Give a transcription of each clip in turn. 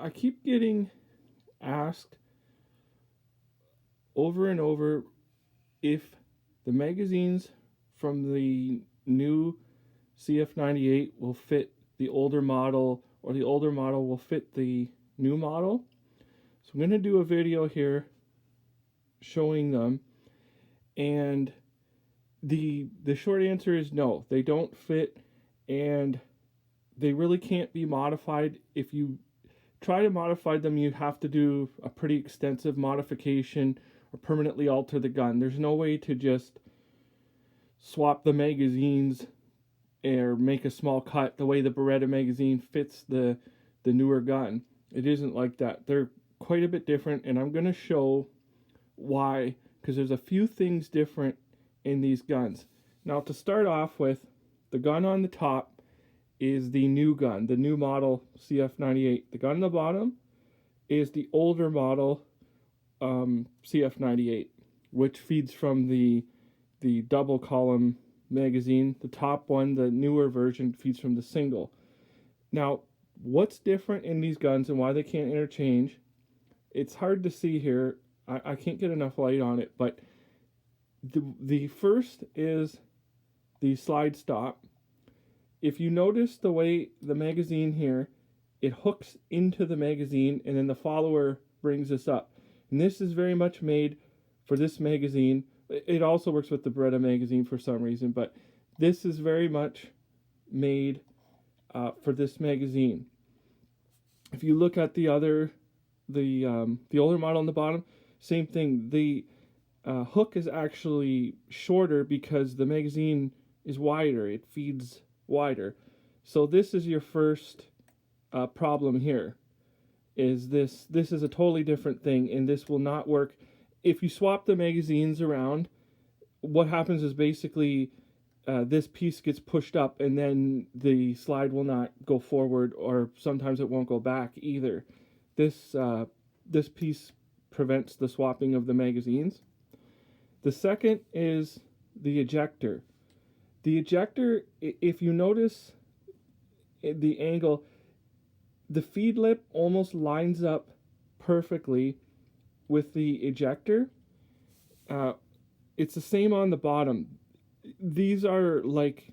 I keep getting asked over and over if the magazines from the new CF98 will fit the older model, or the older model will fit the new model. So I'm going to do a video here showing them, and the short answer is no, they don't fit, and they really can't be modified. If you try to modify them, you have to do a pretty extensive modification or permanently alter the gun. There's no way to just swap the magazines or make a small cut the way the Beretta magazine fits the newer gun. It isn't like that. They're quite a bit different, and I'm going to show why, because there's a few things different in these guns. Now, to start off with, the gun on the top is the new gun, the new model CF98. The gun on the bottom is the older model CF98, which feeds from the double column magazine. The top one, the newer version, feeds from the single. Now, what's different in these guns and why they can't interchange? It's hard to see here. I can't get enough light on it, but the first is the slide stop. If you notice the way the magazine here, it hooks into the magazine and then the follower brings this up. And this is very much made for this magazine. It also works with the Beretta magazine for some reason, but this is very much made for this magazine. If you look at the older model on the bottom, same thing. The hook is actually shorter because the magazine is wider. It feeds wider. So this is your first problem here. Is this is a totally different thing, and this will not work. If you swap the magazines around, what happens is basically this piece gets pushed up, and then the slide will not go forward, or sometimes it won't go back either. This piece prevents the swapping of the magazines. The second is the ejector. The ejector, if you notice the angle, the feed lip almost lines up perfectly with the ejector. It's the same on the bottom. These are like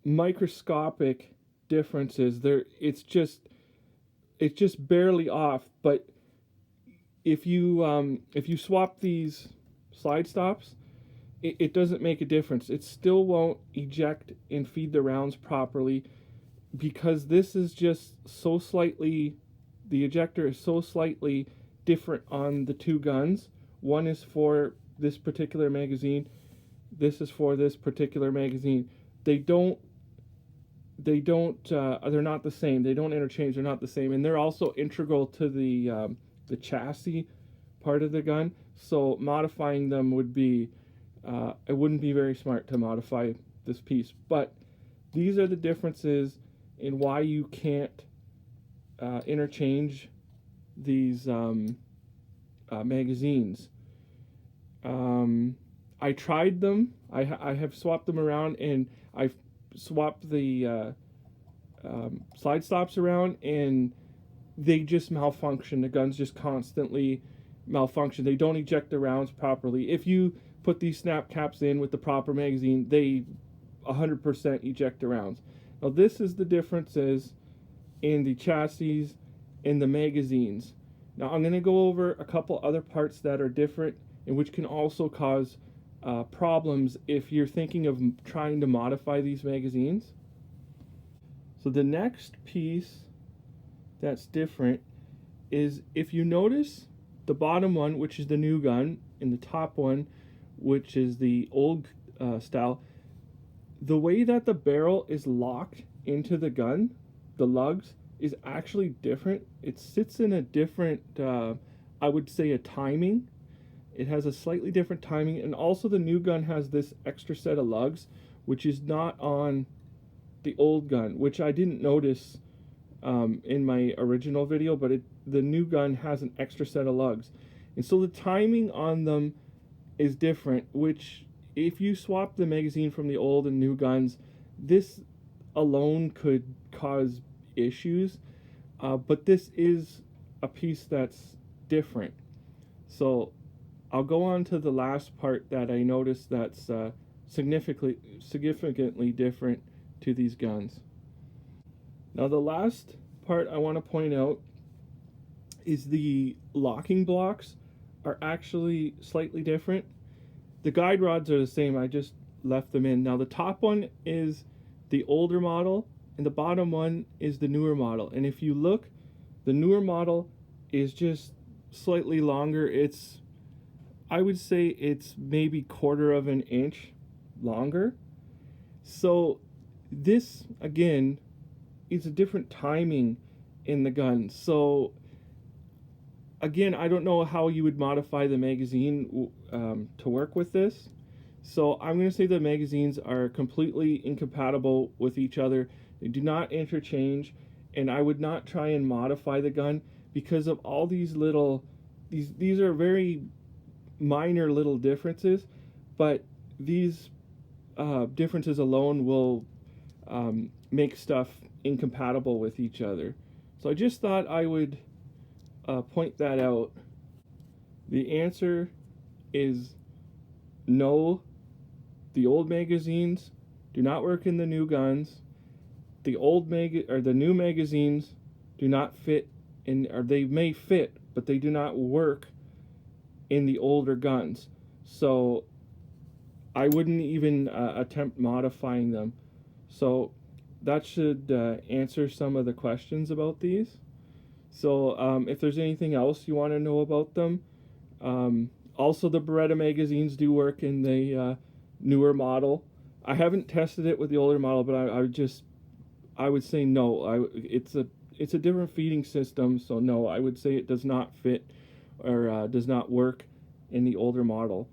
microscopic differences. It's just barely off. But if you swap these slide stops, it doesn't make a difference. It still won't eject and feed the rounds properly, because this is just so slightly, the ejector is so slightly different on the two guns. One is for this particular magazine, this is for this particular magazine. They're not the same. They don't interchange. They're not the same, and they're also integral to the chassis part of the gun. So modifying them would be, it wouldn't be very smart to modify this piece. But these are the differences in why you can't interchange these magazines. I tried them. I have swapped them around, and I've swapped the slide stops around, and they just malfunction. The guns just constantly malfunction. They don't eject the rounds properly. If you put these snap caps in with the proper magazine, they 100% eject the rounds. Now, this is the differences in the chassis and the magazines. Now, I'm going to go over a couple other parts that are different and which can also cause problems if you're thinking of trying to modify these magazines. So the next piece that's different is, if you notice the bottom one, which is the new gun, and the top one, which is the old style, the way that the barrel is locked into the gun, the lugs, is actually different. It sits in a different, I would say, a timing. It has a slightly different timing, and also the new gun has this extra set of lugs, which is not on the old gun, which I didn't notice in my original video, but the new gun has an extra set of lugs. And so the timing on them is different, which, if you swap the magazine from the old and new guns, this alone could cause issues. but this is a piece that's different. So I'll go on to the last part that I noticed that's significantly different to these guns. Now the last part I want to point out is the locking blocks are actually slightly different. The guide rods are the same, I just left them in. Now the top one is the older model and the bottom one is the newer model. And if you look, the newer model is just slightly longer. I would say it's maybe 1/4 of an inch longer. So this again is a different timing in the gun. So again, I don't know how you would modify the magazine to work with this. So I'm going to say the magazines are completely incompatible with each other. They do not interchange, and I would not try and modify the gun because of all these little, these are very minor little differences, but these differences alone will make stuff incompatible with each other. So I just thought I would point that out. The answer is no. The old magazines do not work in the new guns. The new magazines do not fit in, or they may fit, but they do not work in the older guns. So I wouldn't even attempt modifying them. So that should answer some of the questions about these. So if there's anything else you want to know about them, also the Beretta magazines do work in the newer model. I haven't tested it with the older model, but I would say no. It's a different feeding system, so no, I would say it does not fit or does not work in the older model.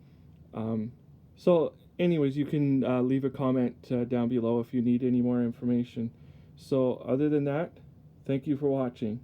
So anyways, you can leave a comment down below if you need any more information. So other than that, thank you for watching.